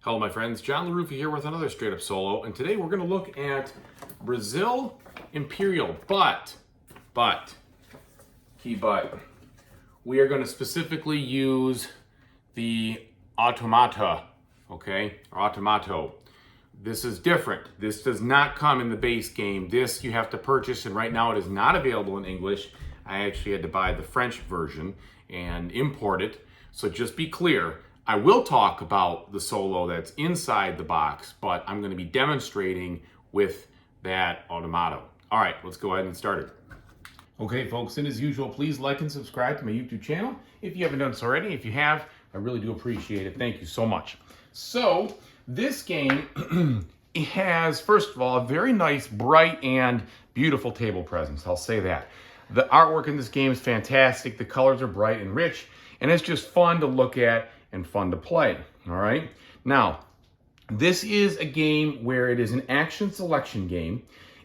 Hello my friends, John LaRuffa here with another straight up solo, and today we're going to look at Brazil Imperial, but, we are going to specifically use the Automato, okay, or Automato. This is different. This does not come in the base game. This you have to purchase, and right now it is not available in English. I actually had to buy the French version and import it, so just be clear. I will talk about the solo that's inside the box, but I'm going to be demonstrating with that Automato. All right, let's go ahead and start it. Okay, folks, and as usual, please like and subscribe to my YouTube channel if you haven't done so already. If you have, I really do appreciate it. Thank you so much. So, this game it has, first of all, a very nice, bright, and beautiful table presence. I'll say that. The artwork in this game is fantastic. The colors are bright and rich, and it's just fun to look at and fun to play, all right? Now, this is a game where it is an action selection game,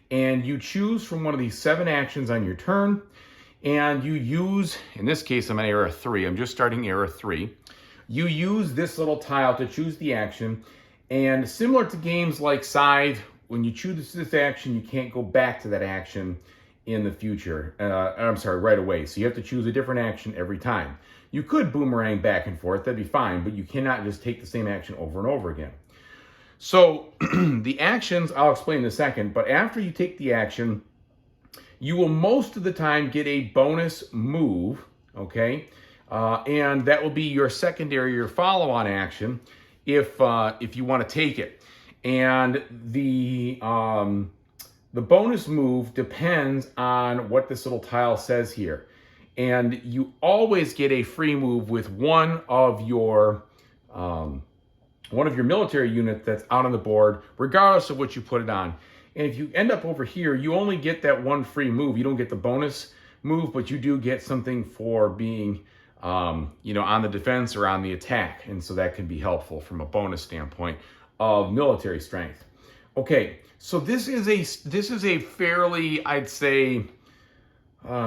and you choose from one of these 7 actions on your turn, and you use, in this case, I'm at era 3. I'm just starting era 3. You use this little tile to choose the action, and similar to games like Scythe, when you choose this action, you can't go back to that action in the future. Right away. So you have to choose a different action every time. You could boomerang back and forth, that'd be fine, but you cannot just take the same action over and over again. So the actions, I'll explain in a second, but after you take the action, you will most of the time get a bonus move, okay? And that will be your secondary, your follow-on action if you want to take it. And the bonus move depends on what this little tile says here. And you always get a free move with one of your military units that's out on the board, regardless of what you put it on. And if you end up over here, you only get that one free move. You don't get the bonus move, but you do get something for being, on the defense or on the attack. And so that can be helpful from a bonus standpoint of military strength. Okay, so this is a fairly, I'd say,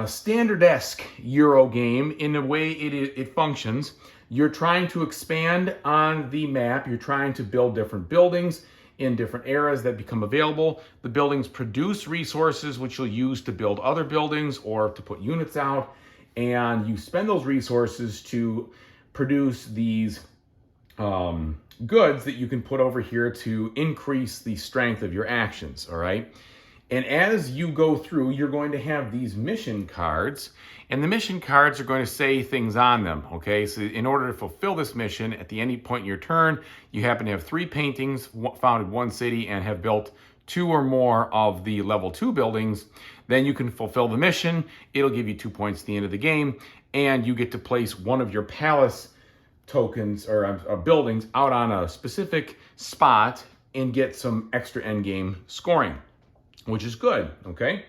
standard-esque Euro game in the way it functions. You're trying to expand on the map. You're trying to build different buildings in different eras that become available. The buildings produce resources which you'll use to build other buildings or to put units out. And you spend those resources to produce these goods that you can put over here to increase the strength of your actions, all right? And as you go through, you're going to have these mission cards, and the mission cards are going to say things on them, okay? So in order to fulfill this mission, at the any point in your turn, you happen to have 3 paintings, founded 1 city, and have built 2 or more of the level 2 buildings, then you can fulfill the mission. It'll give you 2 points at the end of the game, and you get to place one of your palace tokens or buildings out on a specific spot and get some extra endgame scoring, which is good, okay?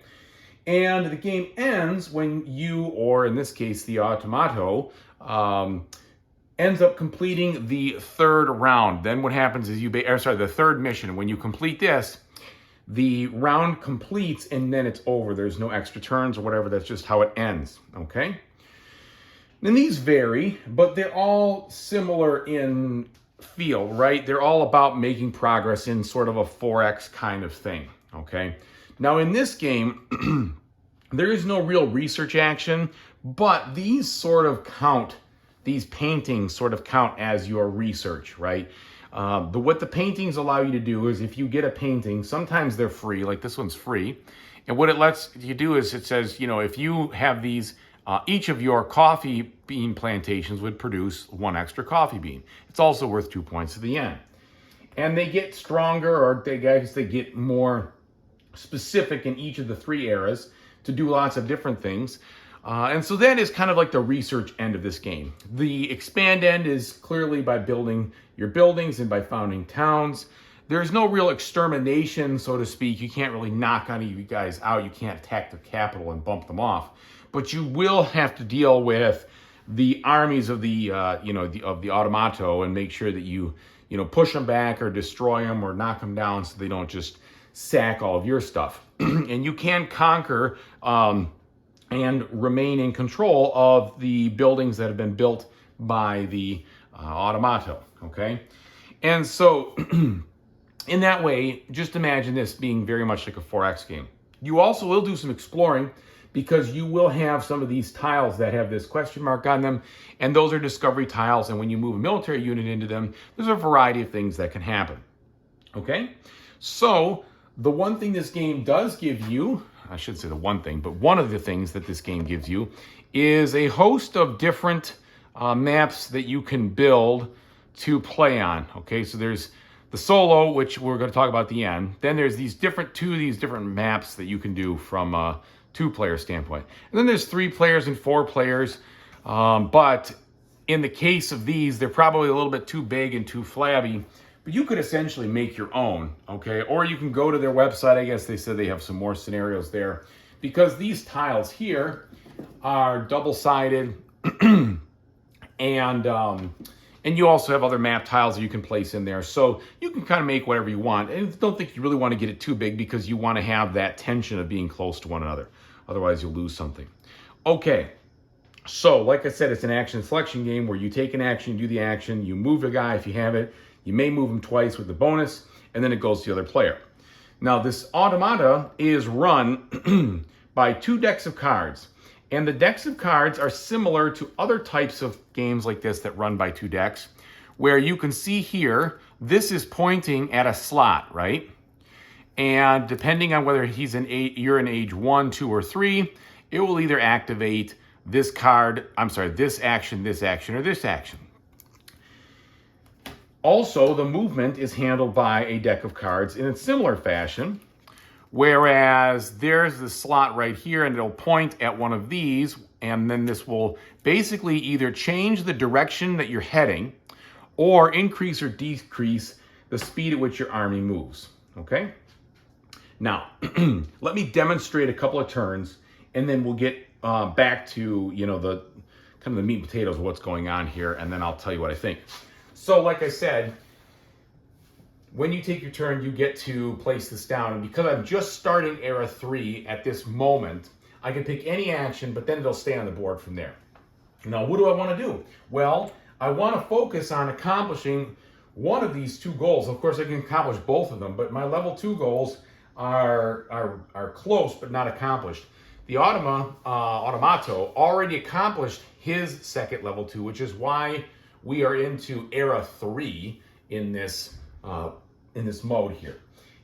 And the game ends when you, or in this case, the Automato, ends up completing the 3rd round. Then what happens is the 3rd mission. When you complete this, the round completes and then it's over. There's no extra turns or whatever. That's just how it ends, okay? And these vary, but they're all similar in feel, right? They're all about making progress in sort of a 4X kind of thing, okay? Now in this game, there is no real research action, but these sort of count, these paintings sort of count as your research, right? What the paintings allow you to do is if you get a painting, sometimes they're free, like this one's free. And what it lets you do is it says, if you have these, each of your coffee bean plantations would produce 1 extra coffee bean. It's also worth 2 points at the end. And they get stronger, or they get more specific in each of the 3 eras to do lots of different things. And so that is kind of like the research end of this game. The expand end is clearly by building your buildings and by founding towns. There's no real extermination, so to speak. You can't really knock any of you guys out. You can't attack their capital and bump them off. But you will have to deal with the armies of the Automato and make sure that you push them back or destroy them or knock them down so they don't just sack all of your stuff. And you can conquer and remain in control of the buildings that have been built by the Automato, okay? And so in that way, just imagine this being very much like a 4X game. You also will do some exploring because you will have some of these tiles that have this question mark on them, and those are discovery tiles, and when you move a military unit into them, there's a variety of things that can happen. Okay? So, the one thing this game does give you, I should say the one thing, but one of the things that this game gives you is a host of different maps that you can build to play on. Okay, so there's the solo, which we're going to talk about at the end. Then there's two of these different maps that you can do from a two-player standpoint. And then there's 3 players and 4 players. But in the case of these, they're probably a little bit too big and too flabby. But you could essentially make your own, okay? Or you can go to their website. I guess they said they have some more scenarios there. Because these tiles here are double-sided, and you also have other map tiles that you can place in there. So you can kind of make whatever you want. And I don't think you really want to get it too big because you want to have that tension of being close to one another. Otherwise, you'll lose something. Okay, so like I said, it's an action selection game where you take an action, you do the action, you move a guy if you have it. You may move him twice with the bonus, and then it goes to the other player. Now, this Automata is run by 2 decks of cards. And the decks of cards are similar to other types of games like this that run by 2 decks, where you can see here, this is pointing at a slot, right? And depending on whether you're in age 1, 2, or 3, it will either activate this action, or this action. Also, the movement is handled by a deck of cards in a similar fashion, whereas there's the slot right here, and it'll point at one of these, and then this will basically either change the direction that you're heading or increase or decrease the speed at which your army moves, okay? Now, let me demonstrate a couple of turns, and then we'll get back to, the kind of the meat and potatoes of what's going on here, and then I'll tell you what I think. So, like I said, when you take your turn, you get to place this down. And because I'm just starting Era 3 at this moment, I can pick any action, but then it'll stay on the board from there. Now, what do I want to do? Well, I want to focus on accomplishing one of these 2 goals. Of course, I can accomplish both of them, but my level 2 goals are close but not accomplished. The Automato already accomplished his second level 2, which is why we are into Era 3 in this mode here.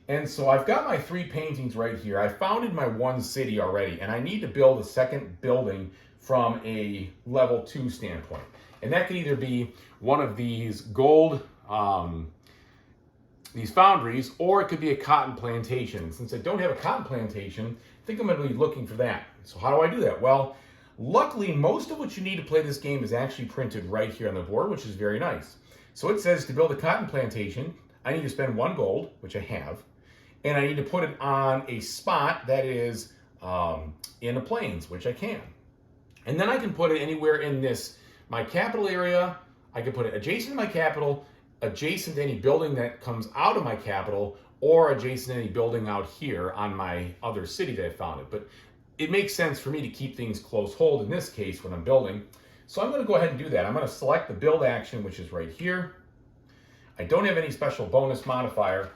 And so I've got my 3 paintings right here. I founded my 1 city already, and I need to build a second building from a level 2 standpoint. And that could either be one of these gold, these foundries, or it could be a cotton plantation. And since I don't have a cotton plantation, I think I'm going to be looking for that. So how do I do that? Well, luckily, most of what you need to play this game is actually printed right here on the board, which is very nice. So it says to build a cotton plantation, I need to spend 1 gold, which I have, and I need to put it on a spot that is in the plains, which I can. And then I can put it anywhere in my capital area. I can put it adjacent to my capital, adjacent to any building that comes out of my capital, or adjacent to any building out here on my other city that I founded. But it makes sense for me to keep things close hold in this case when I'm building. So I'm going to go ahead and do that. I'm going to select the build action, which is right here. I don't have any special bonus modifier,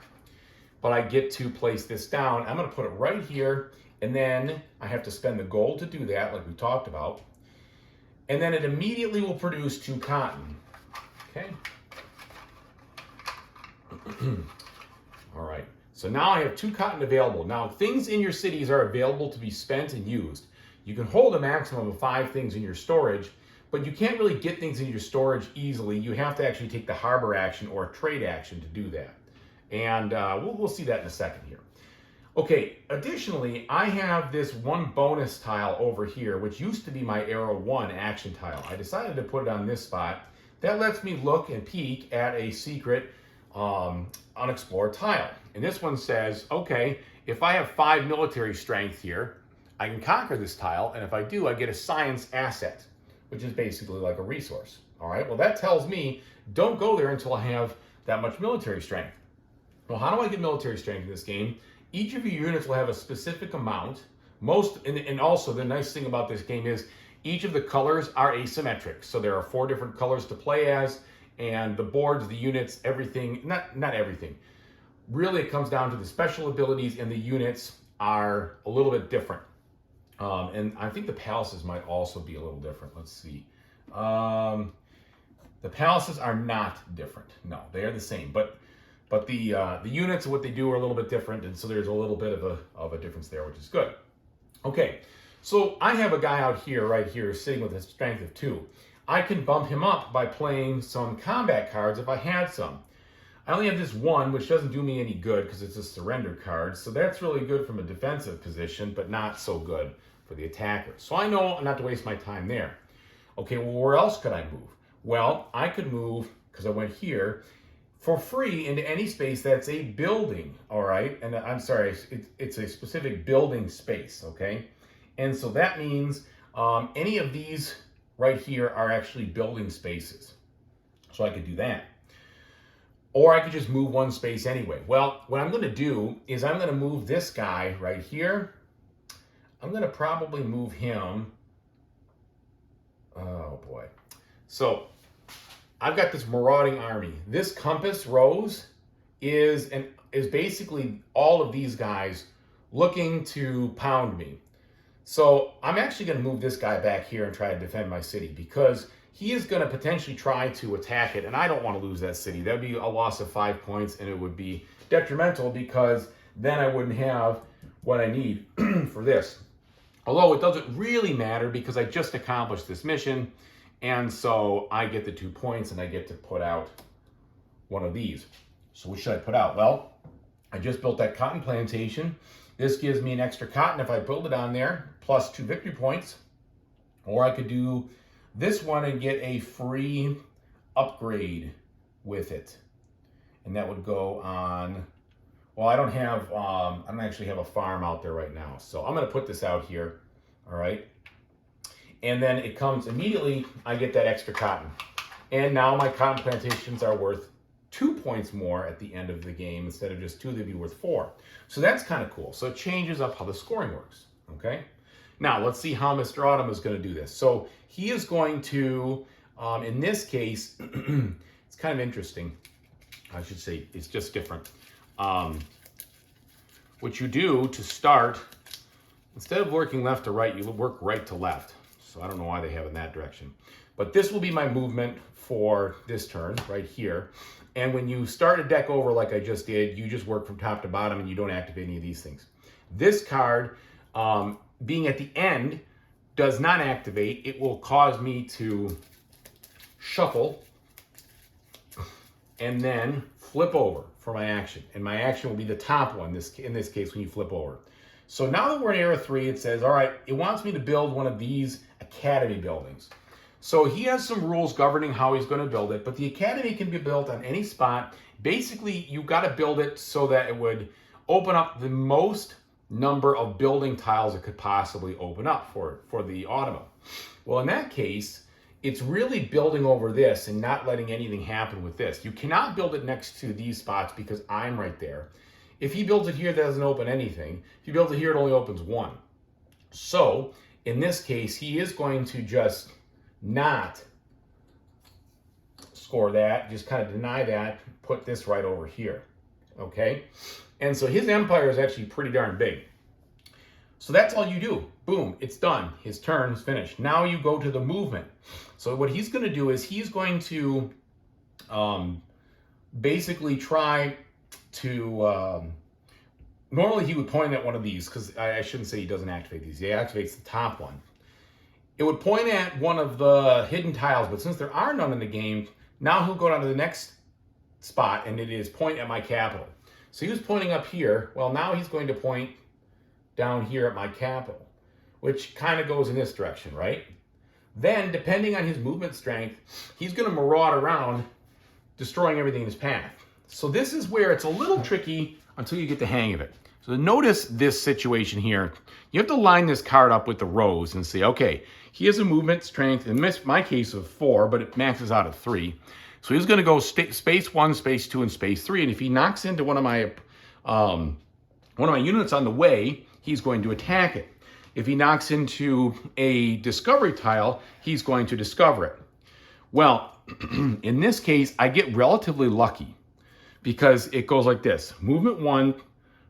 but I get to place this down. I'm going to put it right here, and then I have to spend the gold to do that, like we talked about. And then it immediately will produce 2 cotton. Okay. All right. So now I have 2 cotton available. Now, things in your cities are available to be spent and used. You can hold a maximum of 5 things in your storage, but you can't really get things in your storage easily. You have to actually take the harbor action or trade action to do that. And we'll see that in a second here. Okay, additionally, I have this 1 bonus tile over here, which used to be my Era 1 action tile. I decided to put it on this spot. That lets me look and peek at a secret unexplored tile. And this one says, okay, if I have 5 military strength here, I can conquer this tile, and if I do, I get a science asset, which is basically like a resource. All right, well, that tells me don't go there until I have that much military strength. Well, how do I get military strength in this game? Each of your units will have a specific amount. And also the nice thing about this game is each of the colors are asymmetric. So there are 4 different colors to play as, And the boards, the units, everything, not everything. Really, it comes down to the special abilities, and the units are a little bit different. And I think the palaces might also be a little different. Let's see. The palaces are not different. No, they are the same. But the units, what they do are a little bit different, and so there's a little bit of a difference there, which is good. Okay, so I have a guy out here, right here, sitting with a strength of 2. I can bump him up by playing some combat cards if I had some. I only have this one, which doesn't do me any good because it's a surrender card. So that's really good from a defensive position, but not so good for the attacker. So I know not to waste my time there. Okay, well, where else could I move? Well, I could move, because I went here, for free into any space that's a building, all right? And I'm sorry, it's a specific building space, okay? And so that means any of these right here are actually building spaces. So I could do that. Or I could just move one space anyway. Well, what I'm going to do is I'm going to move this guy right here. I'm going to probably move him. Oh, boy. So I've got this marauding army. This compass rose is basically all of these guys looking to pound me. So I'm actually going to move this guy back here and try to defend my city, because he is going to potentially try to attack it, and I don't want to lose that city. That would be a loss of 5 points, and it would be detrimental, because then I wouldn't have what I need for this. Although it doesn't really matter, because I just accomplished this mission, and so I get the 2 points, and I get to put out one of these. So what should I put out? Well, I just built that cotton plantation. This gives me an extra cotton if I build it on there, plus 2 victory points. Or I could do this one and get a free upgrade with it. And that would go on, well, I don't actually have a farm out there right now. So I'm going to put this out here, all right? And then it comes immediately, I get that extra cotton. And now my cotton plantations are worth 2 points more at the end of the game. Instead of just 2, they'd be worth 4. So that's kind of cool. So it changes up how the scoring works, okay? Now, let's see how Mr. Autumn is going to do this. So he is going to, in this case, it's kind of interesting. I should say it's just different. What you do to start, instead of working left to right, you work right to left. So I don't know why they have it in that direction. But this will be my movement for this turn right here. And when you start a deck over like I just did, you just work from top to bottom and you don't activate any of these things. This card, being at the end, does not activate. It will cause me to shuffle and then flip over for my action. And my action will be the top one, in this case, when you flip over. So now that we're in Era 3, it says, all right, it wants me to build one of these academy buildings. So he has some rules governing how he's going to build it, but the academy can be built on any spot. Basically, you've got to build it so that it would open up the most number of building tiles it could possibly open up for the Automato. Well, in that case, it's really building over this and not letting anything happen with this. You cannot build it next to these spots because I'm right there. If he builds it here, that doesn't open anything. If he builds it here, it only opens 1. So, in this case, he is going to just not score that, just kind of deny that, put this right over here, okay? And so his empire is actually pretty darn big. So that's all you do. Boom, it's done. His turn is finished. Now you go to the movement. So what he's going to do is he's going to basically try to, normally he would point at one of these, because I shouldn't say he doesn't activate these. He activates the top one. It would point at one of the hidden tiles, but since there are none in the game, now he'll go down to the next spot, and it is point at my capital. So he was pointing up here. Well, now he's going to point down here at my capital, which kind of goes in this direction, right? Then, depending on his movement strength, he's going to maraud around, destroying everything in his path. So this is where it's a little tricky until you get the hang of it. So notice this situation here. You have to line this card up with the rows and say, okay, he has a movement strength, in my case of 4, but it maxes out at 3. So he's going to go space 1, space 2, and space 3. And if he knocks into one of my units on the way, he's going to attack it. If he knocks into a discovery tile, he's going to discover it. Well, in this case, I get relatively lucky because it goes like this. Movement 1,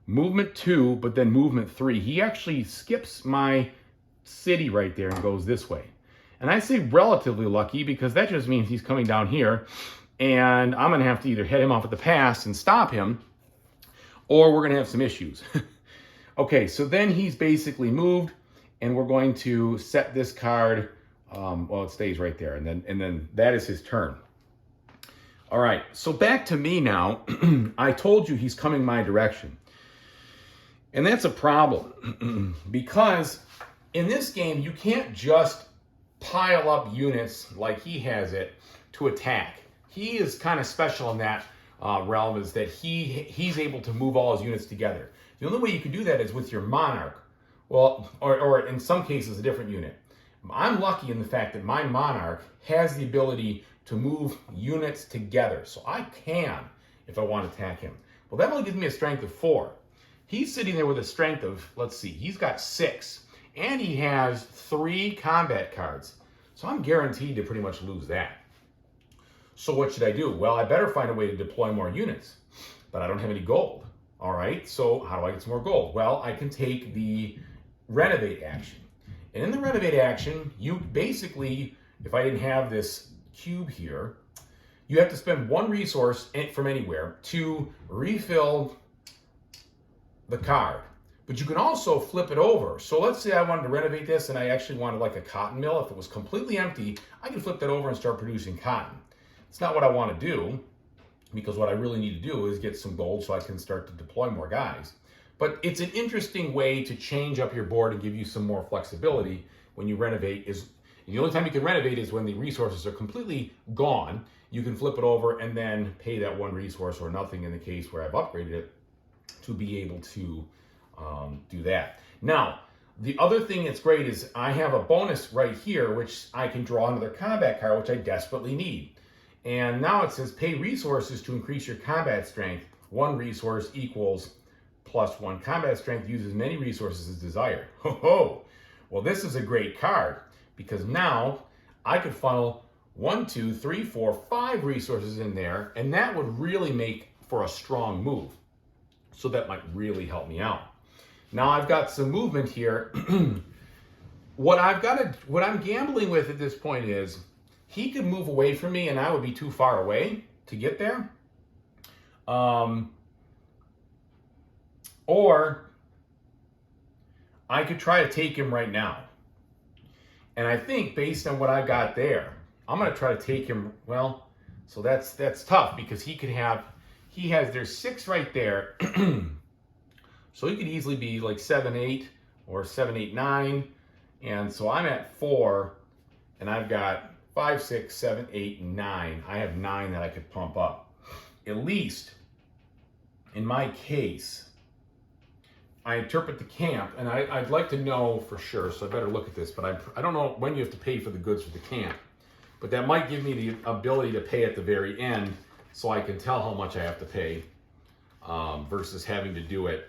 movement 2, but then movement 3. He actually skips my city right there and goes this way. And I say relatively lucky because that just means he's coming down here and I'm going to have to either head him off at the pass and stop him, or we're going to have some issues. Okay, so then he's basically moved and we're going to set this card. Well, it stays right there, and then that is his turn. All right, so back to me now. I told you he's coming my direction. And that's a problem because in this game, you can't just pile up units like he has it to attack. He is kind of special in that realm, is that he's able to move all his units together. The only way you can do that is with your monarch. Well, or in some cases, a different unit. I'm lucky in the fact that my monarch has the ability to move units together. So I can, if I want to attack him. Well, that only gives me a strength of 4. He's sitting there with a strength of, let's see, he's got 6. And he has 3 combat cards. So I'm guaranteed to pretty much lose that. So what should I do? Well, I better find a way to deploy more units. But I don't have any gold. All right, so how do I get some more gold? Well, I can take the renovate action. And in the renovate action, you basically, if I didn't have this cube here, you have to spend 1 resource from anywhere to refill the card. But you can also flip it over. So let's say I wanted to renovate this and I actually wanted like a cotton mill. If it was completely empty, I can flip that over and start producing cotton. It's not what I want to do, because what I really need to do is get some gold so I can start to deploy more guys. But it's an interesting way to change up your board and give you some more flexibility when you renovate. The only time you can renovate is when the resources are completely gone. You can flip it over and then pay that 1 resource or nothing in the case where I've upgraded it to be able to do that. Now, the other thing that's great is I have a bonus right here, which I can draw another combat card, which I desperately need. And now it says pay resources to increase your combat strength. 1 resource equals +1 combat strength. Use as many resources as desired. Ho ho! Well, this is a great card because now I could funnel 1, 2, 3, 4, 5 resources in there, and that would really make for a strong move. So that might really help me out. Now I've got some movement here. What I'm gambling with at this point is he could move away from me and I would be too far away to get there. Or I could try to take him right now. And I think based on what I got there, I'm going to try to take him. Well, so that's tough because there's 6 right there. So he could easily be like 7, 8 or 7, 8, 9. And so I'm at 4 and I've got 5, 6, 7, 8, 9. I have 9 that I could pump up. At least in my case, I interpret the camp, and I'd like to know for sure, so I better look at this, but I don't know when you have to pay for the goods for the camp, but that might give me the ability to pay at the very end so I can tell how much I have to pay versus having to do it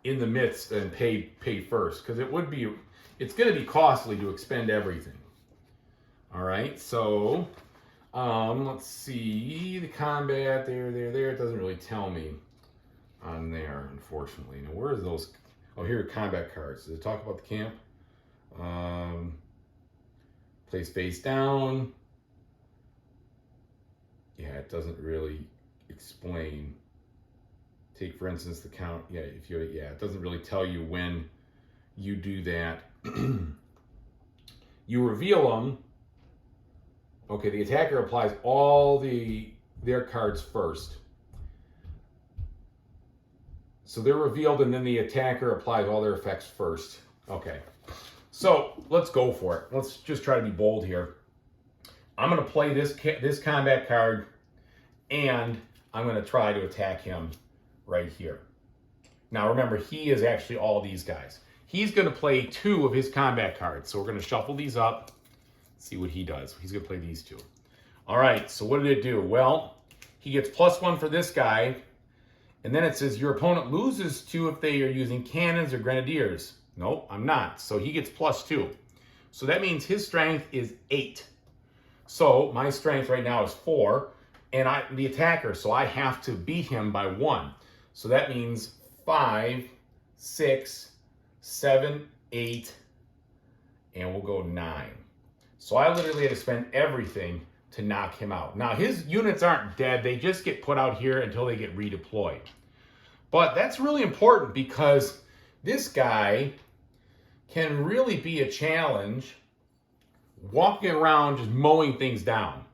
in the midst and pay first, because it's going to be costly to expend everything. All right, so let's see, the combat, there, it doesn't really tell me on there, unfortunately. Now, where is those? Oh, here are combat cards. Does it talk about the camp? Place face down. Yeah, it doesn't really explain. Take, for instance, the count. Yeah, it doesn't really tell you when you do that. You reveal them. Okay, the attacker applies all their cards first. So they're revealed and then the attacker applies all their effects first. Okay, so let's go for it. Let's just try to be bold here. I'm going to play this combat card and I'm going to try to attack him right here. Now remember, he is actually all these guys. He's going to play 2 of his combat cards. So we're going to shuffle these up, see what he does. He's going to play these 2. All right, so what did it do? Well, he gets +1 for this guy. And then it says your opponent loses 2 if they are using cannons or grenadiers. Nope, I'm not. So he gets +2. So that means his strength is 8. So my strength right now is 4, and I'm the attacker, so I have to beat him by 1. So that means 5, 6, 7, 8, and we'll go 9. So I literally had to spend everything to knock him out. Now his units aren't dead, they just get put out here until they get redeployed. But that's really important because this guy can really be a challenge walking around just mowing things down.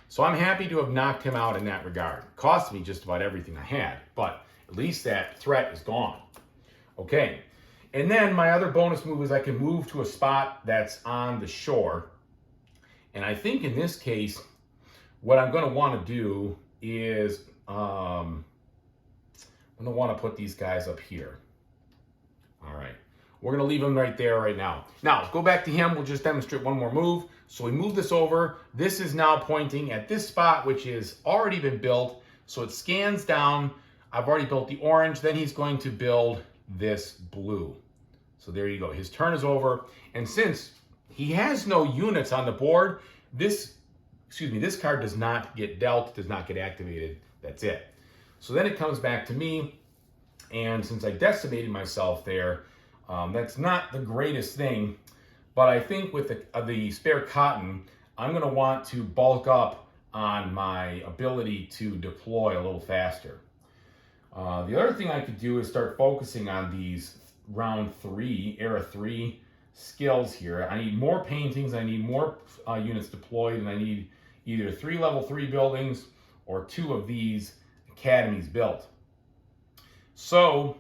So I'm happy to have knocked him out in that regard. It cost me just about everything I had, but at least that threat is gone. Okay, and then my other bonus move is I can move to a spot that's on the shore. And I think in this case, what I'm going to want to do is I'm going to want to put these guys up here. All right. We're going to leave him right there right now. Now, go back to him. We'll just demonstrate one more move. So we move this over. This is now pointing at this spot, which is already been built. So it scans down. I've already built the orange. Then he's going to build this blue. So there you go. His turn is over. And since he has no units on the board, this card does not get dealt, does not get activated. That's it. So then it comes back to me. And since I decimated myself there, that's not the greatest thing, but I think with the spare cotton, I'm going to want to bulk up on my ability to deploy a little faster. The other thing I could do is start focusing on these round 3, era 3 skills here. I need more paintings, I need more units deployed, and I need either 3 level 3 buildings or 2 of these academies built. So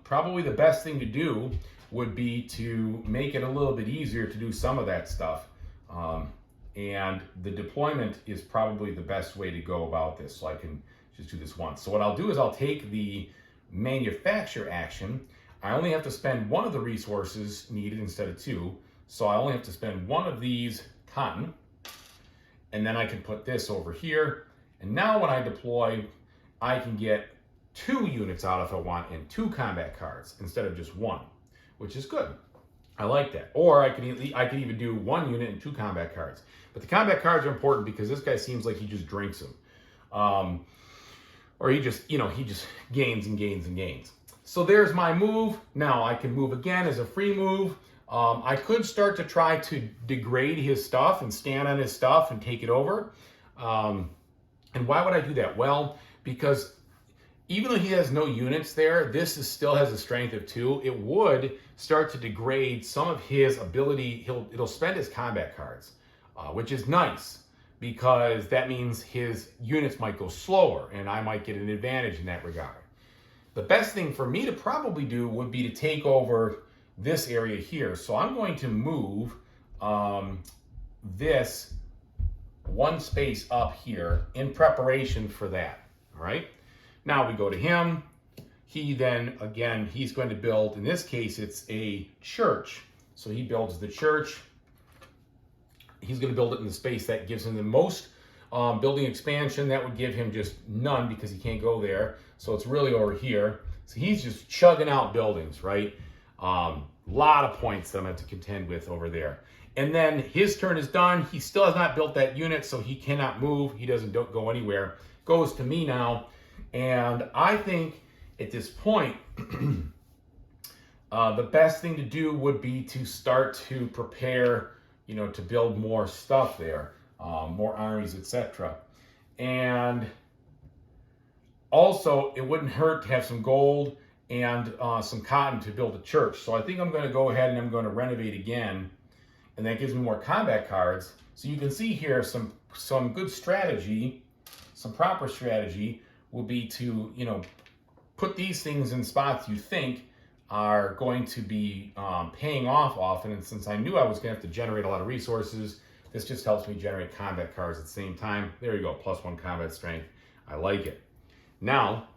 probably the best thing to do would be to make it a little bit easier to do some of that stuff. And the deployment is probably the best way to go about this. So I can just do this once. So what I'll do is I'll take the manufacture action. I only have to spend 1 of the resources needed instead of 2. So I only have to spend 1 of these cotton. And then I can put this over here. And now when I deploy, I can get 2 units out if I want and 2 combat cards instead of just 1, which is good. I like that. Or I could even do 1 unit and 2 combat cards. But the combat cards are important because this guy seems like he just drinks them. Or he just gains and gains and gains. So there's my move. Now I can move again as a free move. I could start to try to degrade his stuff and stand on his stuff and take it over. And why would I do that? Well, because even though he has no units there, still has a strength of 2. It would start to degrade some of his ability. It'll spend his combat cards, which is nice because that means his units might go slower and I might get an advantage in that regard. The best thing for me to probably do would be to take over this area here. So I'm going to move this 1 space up here in preparation for that, all right? Now we go to him. He then, again, he's going to build, in this case, it's a church. So he builds the church. He's going to build it in the space that gives him the most building expansion. That would give him just none because he can't go there. So it's really over here. So he's just chugging out buildings, right? Lot of points that I'm going to have to contend with over there. And then his turn is done. He still has not built that unit, so he cannot move. He doesn't go anywhere. Goes to me now. And I think at this point, the best thing to do would be to start to prepare, to build more stuff there, more armies, etc. And also, it wouldn't hurt to have some gold and some cotton to build a church. So I think I'm going to go ahead and I'm going to renovate again. And that gives me more combat cards. So you can see here some good strategy, some proper strategy will be to, put these things in spots you think are going to be paying off often. And since I knew I was going to have to generate a lot of resources, this just helps me generate combat cards at the same time. There you go, +1 combat strength. I like it. Now,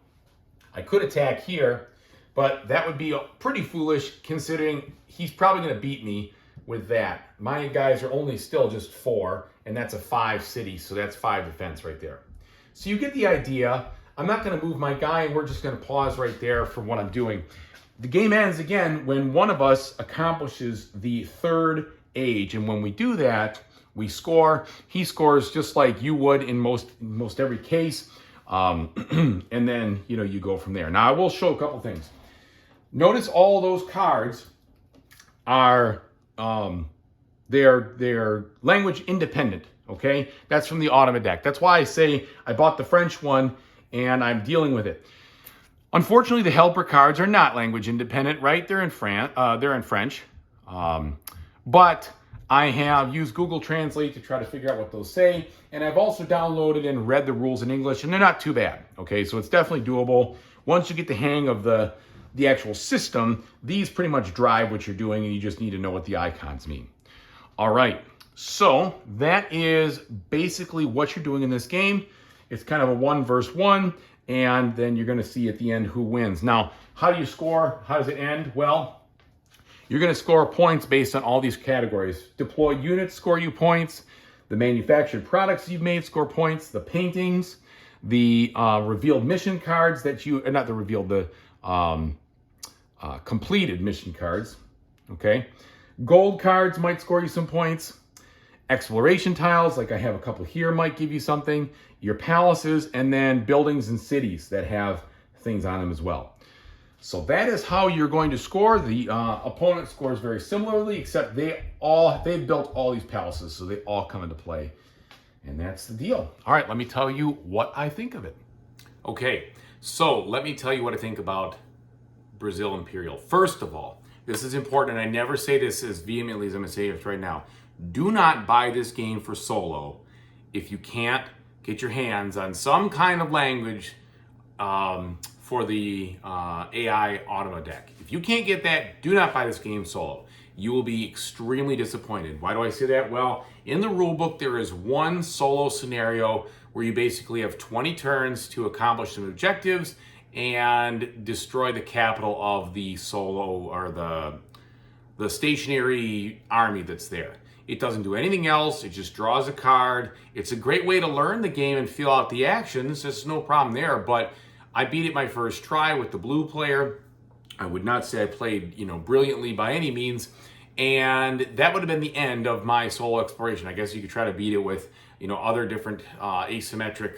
I could attack here, but that would be pretty foolish considering he's probably going to beat me with that. My guys are only still just 4, and that's a 5 city, so that's 5 defense right there. So you get the idea. I'm not going to move my guy, and we're just going to pause right there for what I'm doing. The game ends again when one of us accomplishes the 3rd age, and when we do that, We score. He scores just like you would in most every case. And then, you go from there. Now, I will show a couple things. Notice all those cards are, they're language independent, okay? That's from the Automato deck. That's why I say I bought the French one and I'm dealing with it. Unfortunately, the helper cards are not language independent, right? They're in French. But I have used Google Translate to try to figure out what those say. And I've also downloaded and read the rules in English, and they're not too bad. Okay, so it's definitely doable. Once you get the hang of the actual system, these pretty much drive what you're doing, and you just need to know what the icons mean. All right, so that is basically what you're doing in this game. It's kind of a 1 versus 1, and then you're going to see at the end who wins. Now, how do you score? How does it end? Well, you're going to score points based on all these categories. Deployed units score you points. The manufactured products you've made score points. The paintings, the revealed mission cards that you, not the revealed, the completed mission cards. Okay. Gold cards might score you some points. Exploration tiles, like I have a couple here, might give you something. Your palaces, and then buildings and cities that have things on them as well. So that is how you're going to score. The opponent scores very similarly, except they've built all these palaces, so they all come into play. And that's the deal. All right, let me tell you what I think of it. Okay, so let me tell you what I think about Brazil Imperial. First of all, this is important, and I never say this as vehemently as I'm going to say it right now. Do not buy this game for solo if you can't get your hands on some kind of language for the AI Automato deck. If you can't get that, do not buy this game solo. You will be extremely disappointed. Why do I say that? Well, in the rulebook, there is one solo scenario where you basically have 20 turns to accomplish some objectives and destroy the capital of the solo or the stationary army that's there. It doesn't do anything else. It just draws a card. It's a great way to learn the game and feel out the actions. There's no problem there, but I beat it my first try with the blue player. I would not say I played, brilliantly by any means. And that would have been the end of my solo exploration. I guess you could try to beat it with, other different asymmetric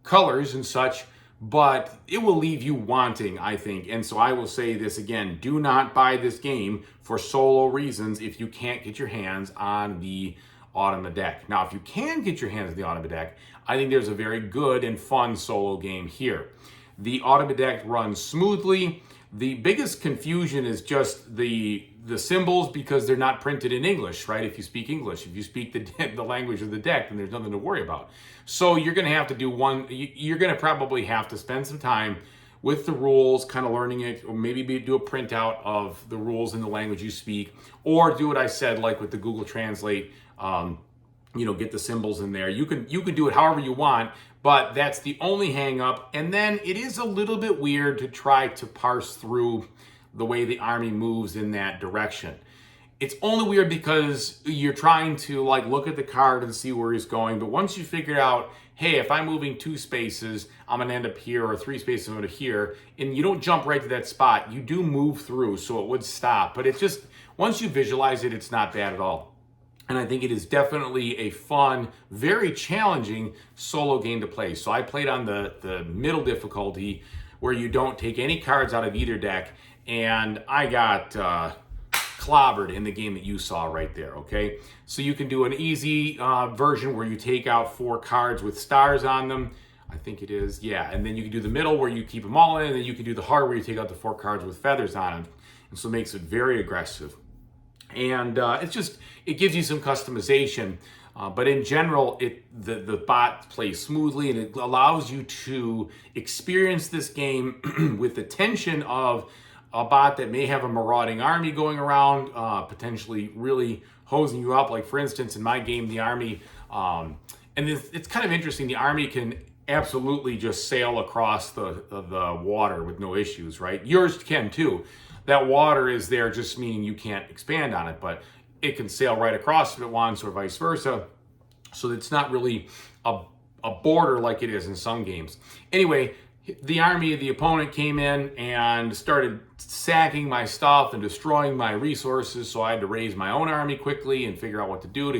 colors and such, but it will leave you wanting, I think. And so I will say this again, do not buy this game for solo reasons if you can't get your hands on the Automato deck. Now, if you can get your hands on the Automato deck, I think there's a very good and fun solo game here. The Automato deck runs smoothly. The biggest confusion is just the symbols because they're not printed in English, right? If you speak English, if you speak the language of the deck, then there's nothing to worry about. So you're going to have to do you're going to probably have to spend some time with the rules, kind of learning it, or maybe do a printout of the rules in the language you speak, or do what I said, like with the Google Translate, get the symbols in there. You can do it however you want, but that's the only hang up. And then it is a little bit weird to try to parse through the way the army moves in that direction. It's only weird because you're trying to look at the card and see where he's going. But once you figure out, hey, if I'm moving 2 spaces, I'm going to end up here, or 3 spaces, I'm going to here, and you don't jump right to that spot, you do move through, so it would stop. But it's just, once you visualize it, it's not bad at all. And I think it is definitely a fun, very challenging solo game to play. So I played on the middle difficulty where you don't take any cards out of either deck. And I got clobbered in the game that you saw right there, okay? So you can do an easy version where you take out 4 cards with stars on them. I think it is, yeah. And then you can do the middle where you keep them all in. And then you can do the hard where you take out the 4 cards with feathers on them. And so it makes it very aggressive. And it gives you some customization, but in general, the bot plays smoothly, and it allows you to experience this game with the tension of a bot that may have a marauding army going around, potentially really hosing you up. Like, for instance, in my game, the army, and it's kind of interesting, the army can absolutely just sail across the water with no issues, right? Yours can too. That water is there just meaning you can't expand on it, but it can sail right across if it wants, or vice versa. So it's not really a border like it is in some games. Anyway, the army of the opponent came in and started sacking my stuff and destroying my resources, so I had to raise my own army quickly and figure out what to do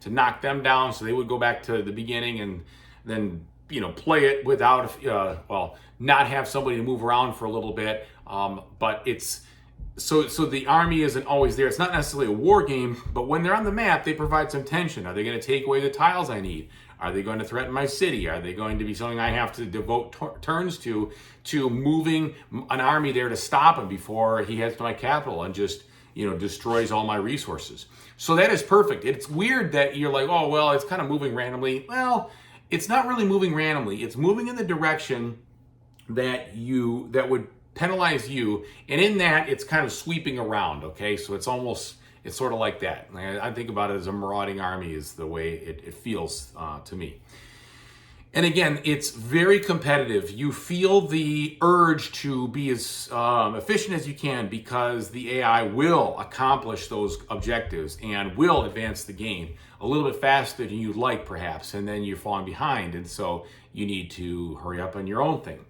to knock them down, so they would go back to the beginning and then play it without not have somebody to move around for a little bit. But it's so the army isn't always there. It's not necessarily a war game, but when they're on the map, they provide some tension. Are they going to take away the tiles I need? Are they going to threaten my city? Are they going to be something I have to devote turns to moving an army there to stop him before he heads to my capital and just destroys all my resources? So that is perfect. It's weird that you're like, oh well, it's kind of moving randomly. Well, it's not really moving randomly. It's moving in the direction that would penalize you, and in that it's kind of sweeping around. Okay, so it's sort of like that. I think about it as a marauding army is the way it feels to me. And again, it's very competitive. You feel the urge to be as efficient as you can because the AI will accomplish those objectives and will advance the game a little bit faster than you'd like, perhaps, and then you're falling behind. And so you need to hurry up on your own thing.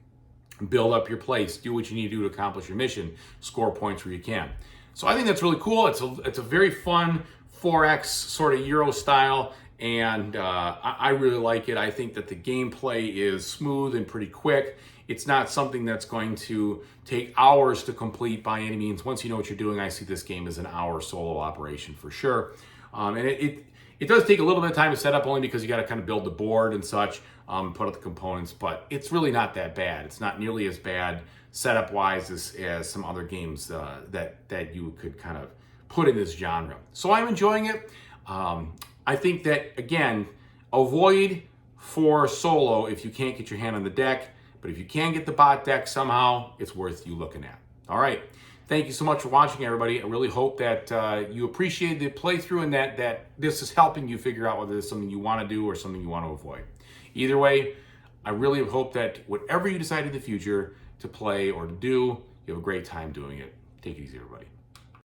Build up your place, do what you need to do to accomplish your mission, score points where you can. So I think that's really cool. It's a very fun 4X sort of Euro style, and I really like it. I think that the gameplay is smooth and pretty quick. It's not something that's going to take hours to complete by any means. Once you know what you're doing, I see this game as an hour solo operation for sure. And it does take a little bit of time to set up, only because you got to kind of build the board and such, put up the components, but it's really not that bad. It's not nearly as bad setup-wise as some other games that you could kind of put in this genre. So I'm enjoying it. I think that, again, avoid for solo if you can't get your hand on the deck, but if you can get the bot deck somehow, it's worth you looking at. All right. Thank you so much for watching, everybody. I really hope that you appreciate the playthrough and that this is helping you figure out whether it's something you want to do or something you want to avoid. Either way, I really hope that whatever you decide in the future to play or to do, you have a great time doing it. Take it easy, everybody.